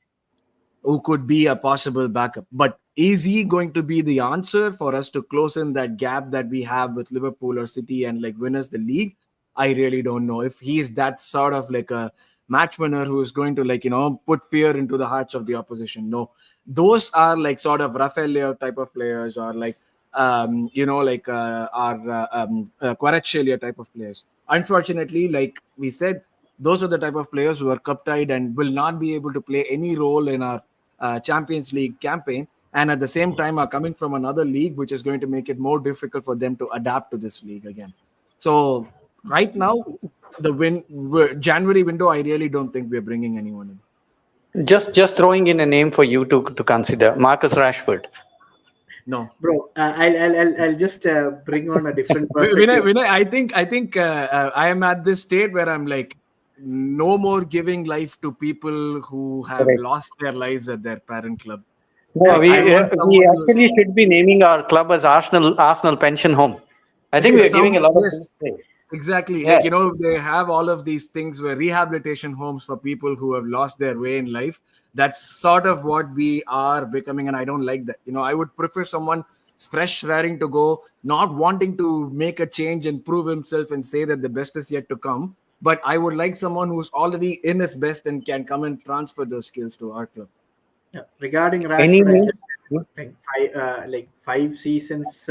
who could be a possible backup. But is he going to be the answer for us to close in that gap that we have with Liverpool or City and like win us the league? I really don't know if he is that sort of like a match winner who is going to like put fear into the hearts of the opposition. No, those are like sort of Rafael Leao type of players, or like like our Kvaratskhelia type of players. Unfortunately, like we said, those are the type of players who are cup tied and will not be able to play any role in our Champions League campaign, and at the same time are coming from another league, which is going to make it more difficult for them to adapt to this league again. So right now, January window, I really don't think we're bringing anyone in. Just throwing in a name for you to consider, Marcus Rashford. No, Bro, I'll just bring on a different Vinay, perspective. I think I am at this state where I'm like, no more giving life to people who have Correct. lost their lives at their parent club. No, Like I want we someone actually who's should be naming our club as Arsenal Pension Home. I think we are giving a lot of things yes, away. exactly. Yeah. Like they have all of these things where rehabilitation homes for people who have lost their way in life. That's sort of what we are becoming, and I don't like that. I would prefer someone fresh, raring to go, not wanting to make a change and prove himself and say that the best is yet to come. But I would like someone who's already in his best and can come and transfer those skills to our club. Yeah. Regarding Any Rashford, I'll name? just like 5 seasons,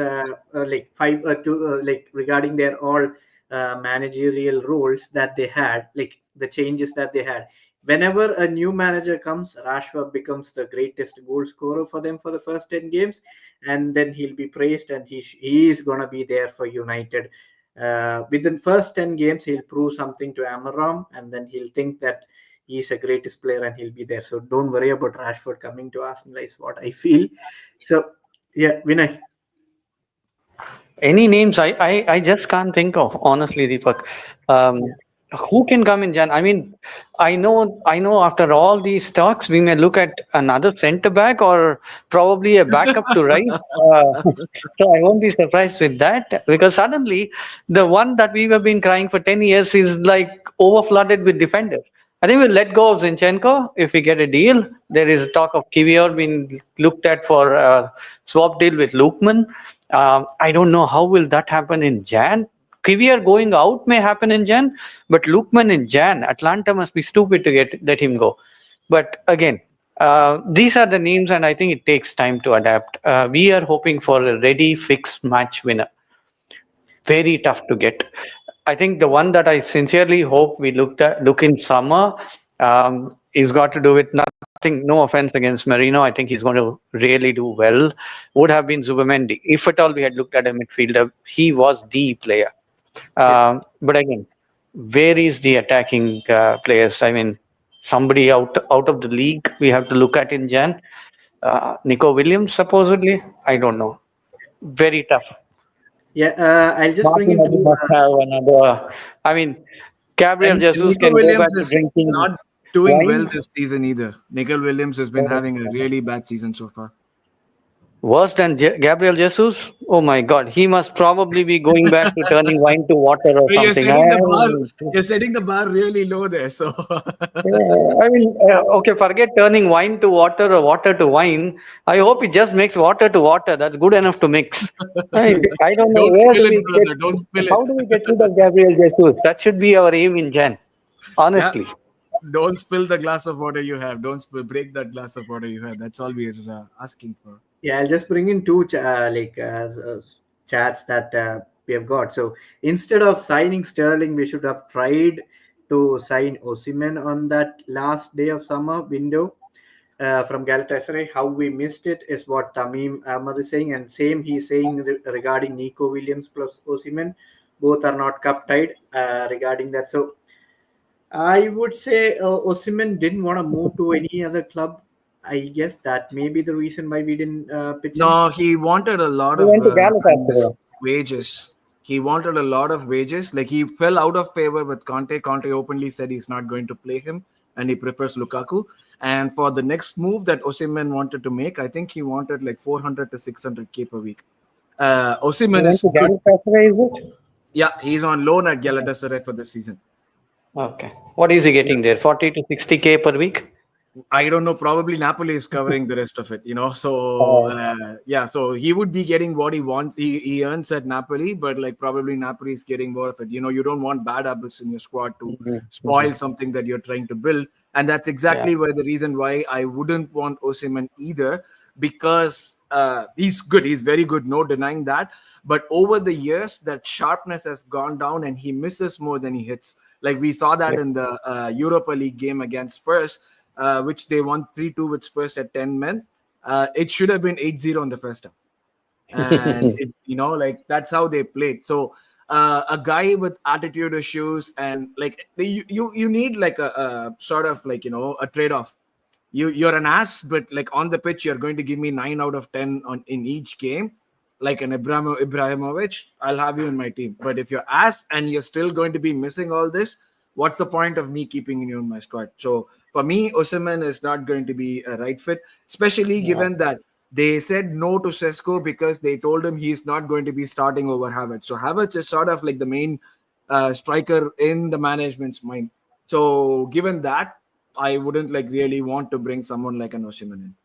like five to like regarding their all managerial roles that they had, like the changes that they had. Whenever a new manager comes, Rashford becomes the greatest goal scorer for them for the first 10 games, and then he'll be praised, and he is gonna be there for United. Within first 10 games, he'll prove something to Amaram, and then he'll think that he's a greatest player and he'll be there. So don't worry about Rashford coming to Arsenal is what I feel. So yeah, Vinay. Any names? I just can't think of, honestly, Deepak. Yeah. Um, who can come in Jan? I mean, I know. After all these talks, we may look at another centre back or probably a backup to Rice. So I won't be surprised with that because suddenly the one that we have been crying for 10 years is like over flooded with defenders. I think we'll let go of Zinchenko if we get a deal. There is talk of Kivior being looked at for a swap deal with Lukman. I don't know how will that happen in Jan. Kivior going out may happen in Jan, but Lukman in Jan, Atlanta must be stupid to let him go. But again, these are the names, and I think it takes time to adapt. We are hoping for a ready, fixed match winner. Very tough to get. I think the one that I sincerely hope we look in summer is got to do with nothing. No offense against Marino. I think he's going to really do well. Would have been Zubamendi if at all we had looked at a midfielder. He was the player. Yeah. But again, where is the attacking players? I mean, somebody out of the league we have to look at in Jan. Nico Williams supposedly. I don't know. Very tough. Yeah. I'll just bring in Martinelli two. must have another. I mean, Gabriel And Jesus Nico can go back Williams to is drinking not doing well wine. this season either. Nico Williams has been having a really bad season so far. Worse than Gabriel Jesus? Oh my God, he must probably be going back to turning wine to water or But you're something. setting the bar. You're setting the bar really low there. So I mean, okay, forget turning wine to water or water to wine. I hope it just makes water to water. That's good enough to mix. I don't know don't where spill do it, we brother. Don't get, spill it. how do we get rid of Gabriel Jesus? That should be our aim in Jan, Yeah. honestly. don't spill the glass of water you have. Don't break that glass of water you have. That's all we're asking for. Yeah, I'll just bring in two chats that we have got. So instead of signing Sterling, we should have tried to sign Osimhen on that last day of summer window from Galatasaray. How we missed it is what Tamim Ahmad is saying, and same he's saying regarding Nico Williams plus Osimhen. Both are not cup tied regarding that. So I would say Osimhen didn't want to move to any other club. I guess that may be the reason why we didn't pitch him. No, he wanted a lot of wages. He wanted a lot of wages. Like he fell out of favor with Conte. Conte openly said he's not going to play him and he prefers Lukaku. And for the next move that Osimhen wanted to make, I think he wanted like 400 to 600k per week. Osimhen is Galatasaray, is it? Yeah, he's on loan at Galatasaray for the season. Okay. What is he getting there? 40 to 60k per week? I don't know. Probably Napoli is covering the rest of it, So so he would be getting what he wants. He earns at Napoli, but like probably Napoli is getting more of it. You don't want bad apples in your squad to spoil something that you're trying to build, and that's exactly why the reason why I wouldn't want Osimhen either, because he's good. He's very good. No denying that. But over the years, that sharpness has gone down, and he misses more than he hits. Like we saw that in the Europa League game against Spurs. Which they won 3-2 with Spurs at 10 men. It should have been 8-0 in the first half. And, that's how they played. So a guy with attitude issues and like you need like a sort of like, a trade-off. You're an ass, but like on the pitch, you're going to give me 9 out of 10 in each game. Like an Ibrahimovic, I'll have you in my team. But if you're ass and you're still going to be missing all this, what's the point of me keeping you in my squad? So for me, Osimhen is not going to be a right fit, especially given that they said no to Sesko because they told him he's not going to be starting over Havertz. So Havertz is sort of like the main striker in the management's mind. So given that, I wouldn't like really want to bring someone like an Osimhen in.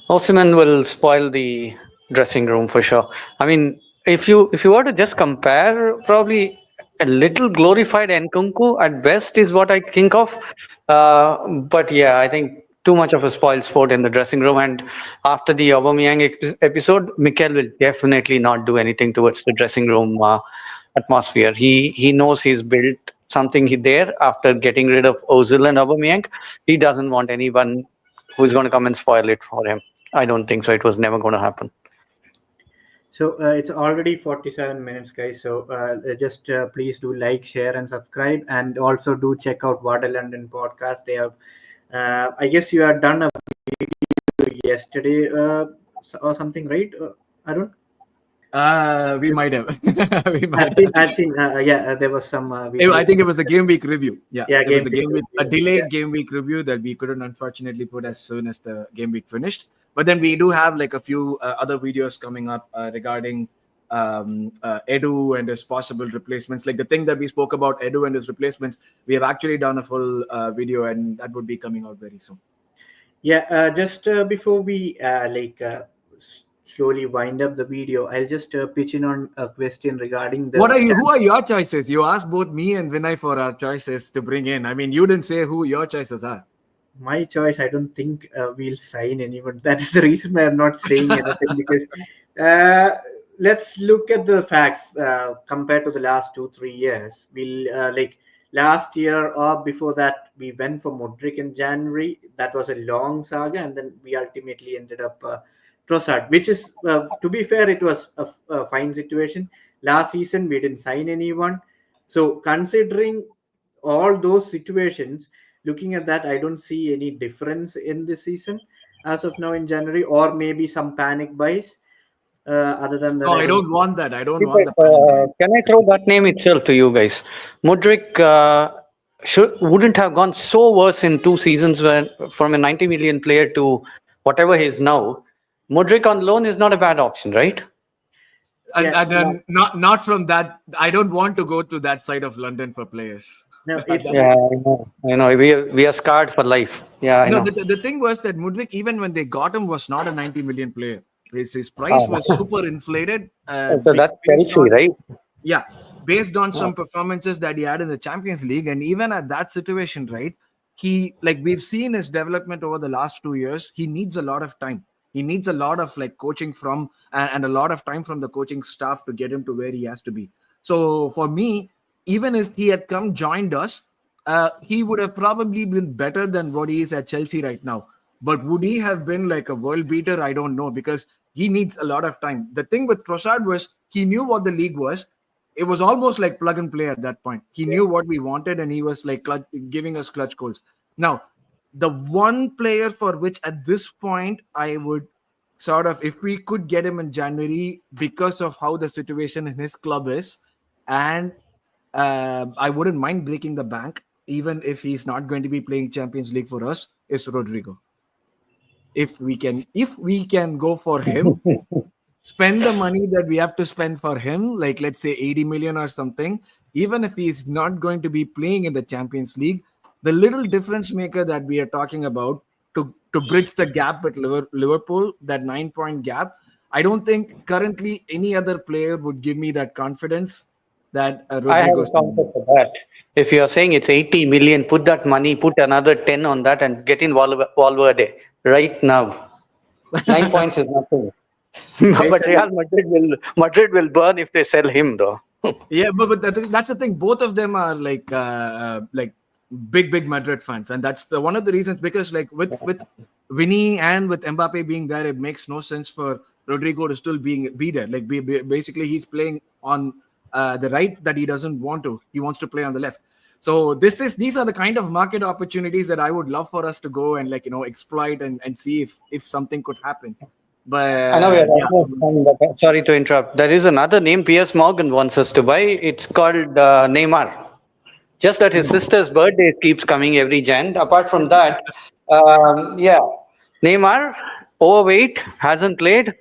Osimhen will spoil the dressing room for sure. I mean, if you were to just compare, probably a little glorified Nkunku at best is what I think of. But yeah, I think too much of a spoiled sport in the dressing room. And after the Aubameyang episode, Mikel will definitely not do anything towards the dressing room atmosphere. He knows he's built something there after getting rid of Ozil and Aubameyang. He doesn't want anyone who's going to come and spoil it for him. I don't think so. It was never going to happen. So it's already 47 minutes, guys. So just please do like, share, and subscribe, and also do check out Vada London podcast. They have, I guess you had done a video yesterday or something, right? Arun? We might have. I've seen. There was some. I think it was a game week review. It was a delayed game week review that we couldn't unfortunately put as soon as the game week finished. But then we do have like a few other videos coming up regarding Edu and his possible replacements. Like the thing that we spoke about Edu and his replacements, we have actually done a full video, and that would be coming out very soon. Yeah, just before we slowly wind up the video, I'll just pitch in on a question regarding the. Who are your choices? You asked both me and Vinay for our choices to bring in. I mean, you didn't say who your choices are. My choice, I don't think we'll sign anyone. That is the reason why I'm not saying anything, because let's look at the facts compared to the last 2-3 years. We'll last year or before that, we went for Modric in January. That was a long saga, and then we ultimately ended up Trossard, which is, to be fair, it was a fine situation. Last season, we didn't sign anyone. So considering all those situations, looking at that, I don't see any difference in this season as of now in January, or maybe some panic buys. Other than that, no, I don't want that. I don't want that. Can I throw that name itself to you guys? Modric wouldn't have gone so worse in 2 seasons when from a 90 million player to whatever he is now. Modric on loan is not a bad option, right? And not from that. I don't want to go to that side of London for players. No, I know. We are scarred for life. Yeah, I know. The thing was that Modric, even when they got him, was not a 90 million player. His price was super inflated. So that's Chelsea, right? Yeah, based on some performances that he had in the Champions League, and even at that situation, right? we've seen his development over the last 2 years. He needs a lot of time. He needs a lot of like coaching from and a lot of time from the coaching staff to get him to where he has to be. So for me, even if he had come joined us, he would have probably been better than what he is at Chelsea right now. But would he have been like a world beater? I don't know, because he needs a lot of time. The thing with Trossard was he knew what the league was. It was almost like plug and play at that point. He knew what we wanted, and he was like giving us clutch goals. Now, the one player for which at this point I would sort of, if we could get him in January because of how the situation in his club is, and I wouldn't mind breaking the bank, even if he's not going to be playing Champions League for us, is Rodrigo. If we can go for him, spend the money that we have to spend for him, like let's say 80 million or something, even if he's not going to be playing in the Champions League, the little difference maker that we are talking about to bridge the gap with Liverpool, that 9-point gap, I don't think currently any other player would give me that confidence that I have a Rodrigo's. counter for that. If you are saying it's 80 million, put that money, put another 10 on that, and get in Valverde right now. 9 points is nothing. But Real Madrid will burn if they sell him, though. Yeah, but that's the thing. Both of them are like big Madrid fans, and that's one of the reasons. Because like with Vinny and with Mbappe being there, it makes no sense for Rodrigo to still be there. Like basically, he's playing on the right that he doesn't want to. He wants to play on the left. So these are the kind of market opportunities that I would love for us to go and exploit and see if something could happen. But I know we are almost done, but sorry to interrupt. There is another name Piers Morgan wants us to buy. It's called Neymar. Just that his sister's birthday keeps coming every Jan. Apart from that, Neymar, overweight, hasn't played,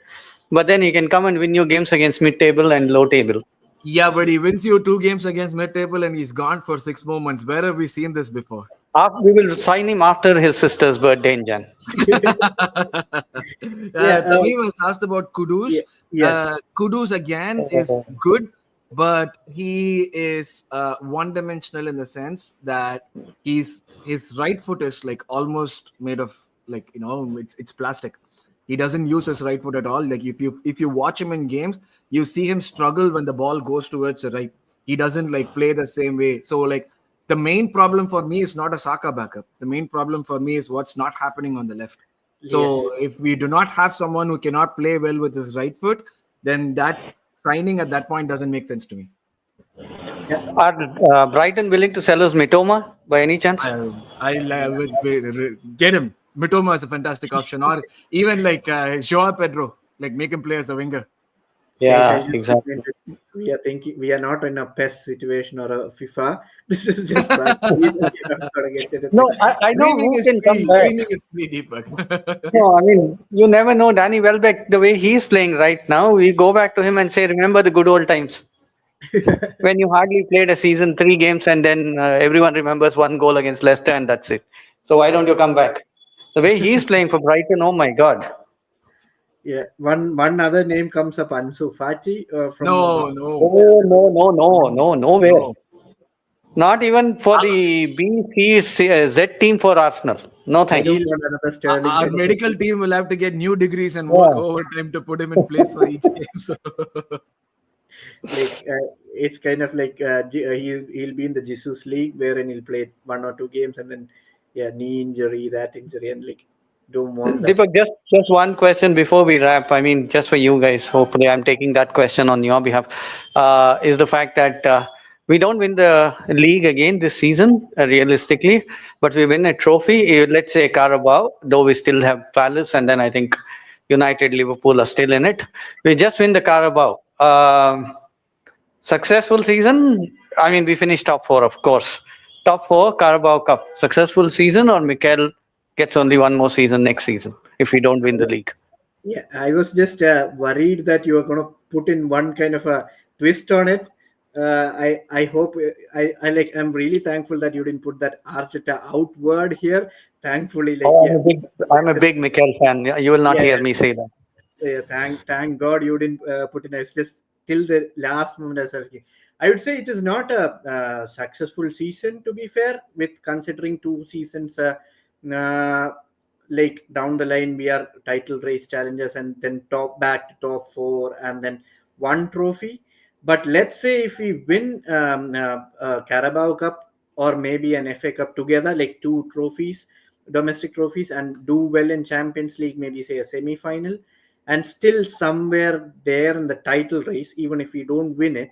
but then he can come and win you games against mid-table and low-table. Yeah, but he wins you 2 games against mid-table and he's gone for 6 more months. Where have we seen this before? We will sign him after his sister's birthday in Jan. Tamim was asked about Kudus. Yes. Kudus again is good, but he is one-dimensional in the sense that his right foot is like almost made of it's plastic. He doesn't use his right foot at all. Like if you watch him in games, you see him struggle when the ball goes towards the right. He doesn't play the same way. So the main problem for me is not a Saka backup. The main problem for me is what's not happening on the left. So if we do not have someone who cannot play well with his right foot, then that signing at that point doesn't make sense to me. Are Brighton willing to sell us Mitoma by any chance? I'll get him. Mitoma is a fantastic option, or even Joao Pedro, make him play as a winger. Yeah, exactly. We are thinking we are not in a PES situation or a FIFA. This is just no. I know who can come back. Is free, Deepak. No, I mean you never know. Danny Welbeck, the way he's playing right now, we go back to him and say, "Remember the good old times when you hardly played a season, 3 games, and then everyone remembers 1 goal against Leicester, and that's it. So why don't you come back?" The way he's playing for Brighton, oh my God. Yeah, one other name comes up, Ansu Fati. No way. Not even for the Z team for Arsenal. No, thank you. Our medical team will have to get new degrees and work overtime to put him in place for each game. So. It's kind of like he'll be in the Jesus League, wherein he'll play 1 or 2 games, and then knee injury, that injury, and don't want that. Deepak, just one question before we wrap. I mean, just for you guys, hopefully I'm taking that question on your behalf, is the fact that we don't win the league again this season, realistically, but we win a trophy, let's say Carabao, though we still have Palace, and then I think United, Liverpool are still in it. We just win the Carabao. Successful season, I mean, we finished top 4, of course. Top 4, Carabao Cup. Successful season, or Mikel gets only 1 more season next season if we don't win the league? Yeah, I was just worried that you were going to put in one kind of a twist on it. I hope I'm really thankful that you didn't put that Arteta outward here. Thankfully, I'm a big Mikel fan. You will not hear me say that. Thank God you didn't put in. It's just till the last moment I was asking, I would say it is not a successful season, to be fair, with considering 2 seasons like down the line we are title race challenges and then back to top four and then one trophy. But let's say if we win Carabao Cup or maybe an FA Cup together, like 2 trophies, domestic trophies, and do well in Champions League, maybe say a semi-final, and still somewhere there in the title race, even if we don't win it,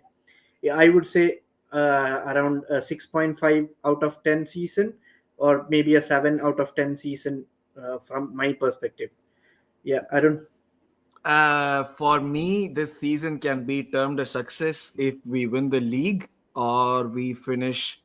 I would say around a 6.5 out of 10 season, or maybe a 7 out of 10 season from my perspective. Yeah, I don't. For me, this season can be termed a success if we win the league or we finish.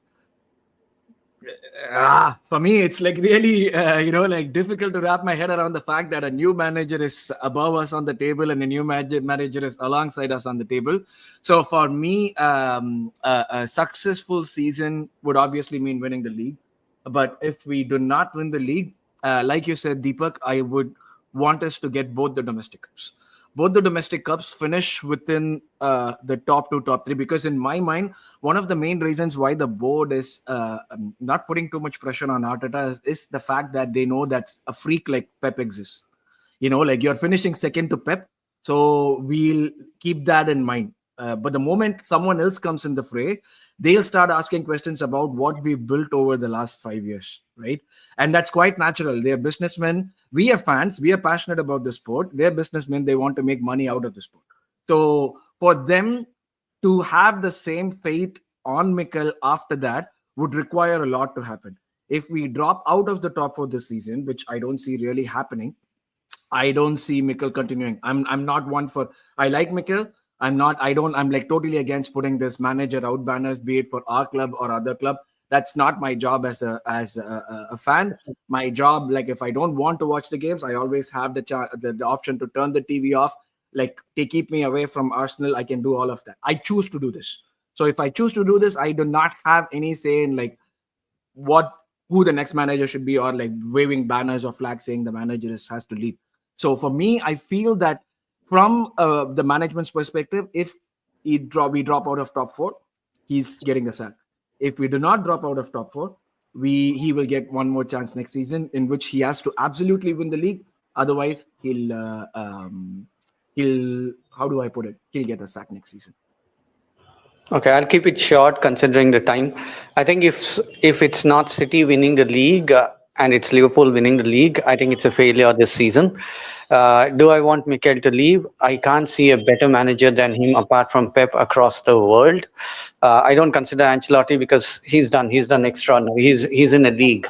For me, it's like really, like difficult to wrap my head around the fact that a new manager is above us on the table and a new manager is alongside us on the table. So for me, a successful season would obviously mean winning the league. But if we do not win the league, like you said, Deepak, I would want us to get both the domestic cups. Both the domestic cups finish within the top 2, top 3, because in my mind, one of the main reasons why the board is not putting too much pressure on Arteta is the fact that they know that a freak like Pep exists. Like you're finishing second to Pep, so we'll keep that in mind. But the moment someone else comes in the fray, they'll start asking questions about what we built over the last 5 years, right? And that's quite natural. They're businessmen. We are fans. We are passionate about the sport. They're businessmen. They want to make money out of the sport. So for them to have the same faith on Mikel after that would require a lot to happen. If we drop out of the top 4 this season, which I don't see really happening, I don't see Mikel continuing. I'm not one for. I like Mikel. I'm like totally against putting this manager out banners, be it for our club or other club. That's not my job as a fan. My job, like if I don't want to watch the games, I always have the option to turn the TV off. Like they keep me away from Arsenal, I can do all of that. I choose to do this. So if I choose to do this, I do not have any say in like who the next manager should be, or like waving banners or flags saying the manager has to leave. So for me, I feel that from the management's perspective, if we drop out of top 4, he's getting the sack. If we do not drop out of top 4, he will get one more chance next season in which he has to absolutely win the league. Otherwise, he'll how do I put it? He'll get a sack next season. Okay, I'll keep it short considering the time. I think if it's not City winning the league and it's Liverpool winning the league, I think it's a failure this season. Do I want Mikel to leave? I can't see a better manager than him apart from Pep across the world. I don't consider Ancelotti because he's done extraordinary. He's in a league.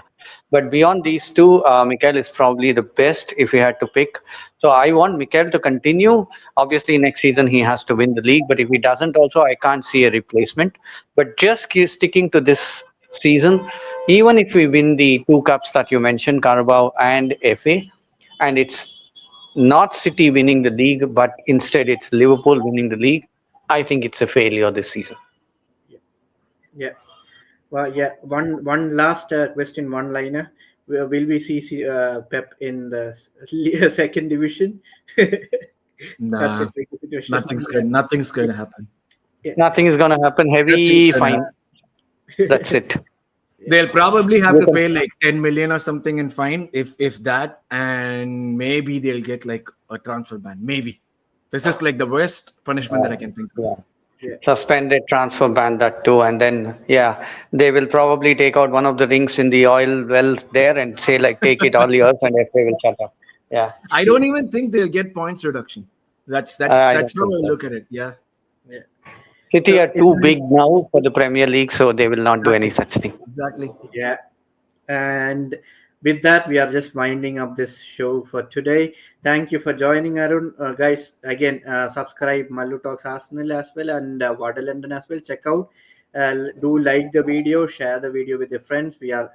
But beyond these two, Mikel is probably the best if we had to pick. So I want Mikel to continue. Obviously, next season he has to win the league. But if he doesn't, also I can't see a replacement. But just keep sticking to this season, even if we win the 2 cups that you mentioned, Carabao and FA, and it's not City winning the league, but instead it's Liverpool winning the league, I think it's a failure this season. Yeah. Well, yeah. One last question, one liner. Will we see Pep in the second division? Nah, That's a tricky situation. nothing's going to happen. Yeah. Nothing is going to happen. Heavy fine. That's it. They'll probably have to pay like 10 million or something in fine, if that, and maybe they'll get like a transfer ban. Maybe this is like the worst punishment that I can think of. Yeah. Suspended, transfer ban, that too, and then they will probably take out one of the rings in the oil well there and say like, take it all yours, and FA will shut up. Yeah, I don't even think they'll get points reduction. That's how I look at it. Yeah. City are too big now for the Premier League, so they will not do any such thing. Exactly. Yeah. And with that, we are just winding up this show for today. Thank you for joining, Arun. Guys, again, subscribe Mallu Talks Arsenal as well, and Vada London as well. Check out. Do like the video, share the video with your friends. We are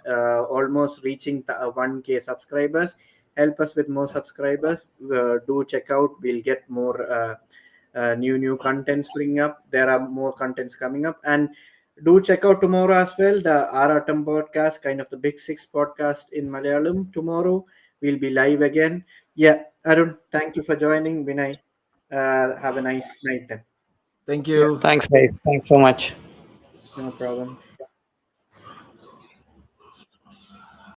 almost reaching 1K subscribers. Help us with more subscribers. Do check out. We'll get more new contents bring up. There are more contents coming up, and do check out tomorrow as well, the Aratam podcast, kind of the Big Six podcast in Malayalam. Tomorrow we'll be live again. Yeah, Arun, thank you for joining. Vinay, have a nice night then. Thank you. Thanks, guys. Thanks so much. No problem.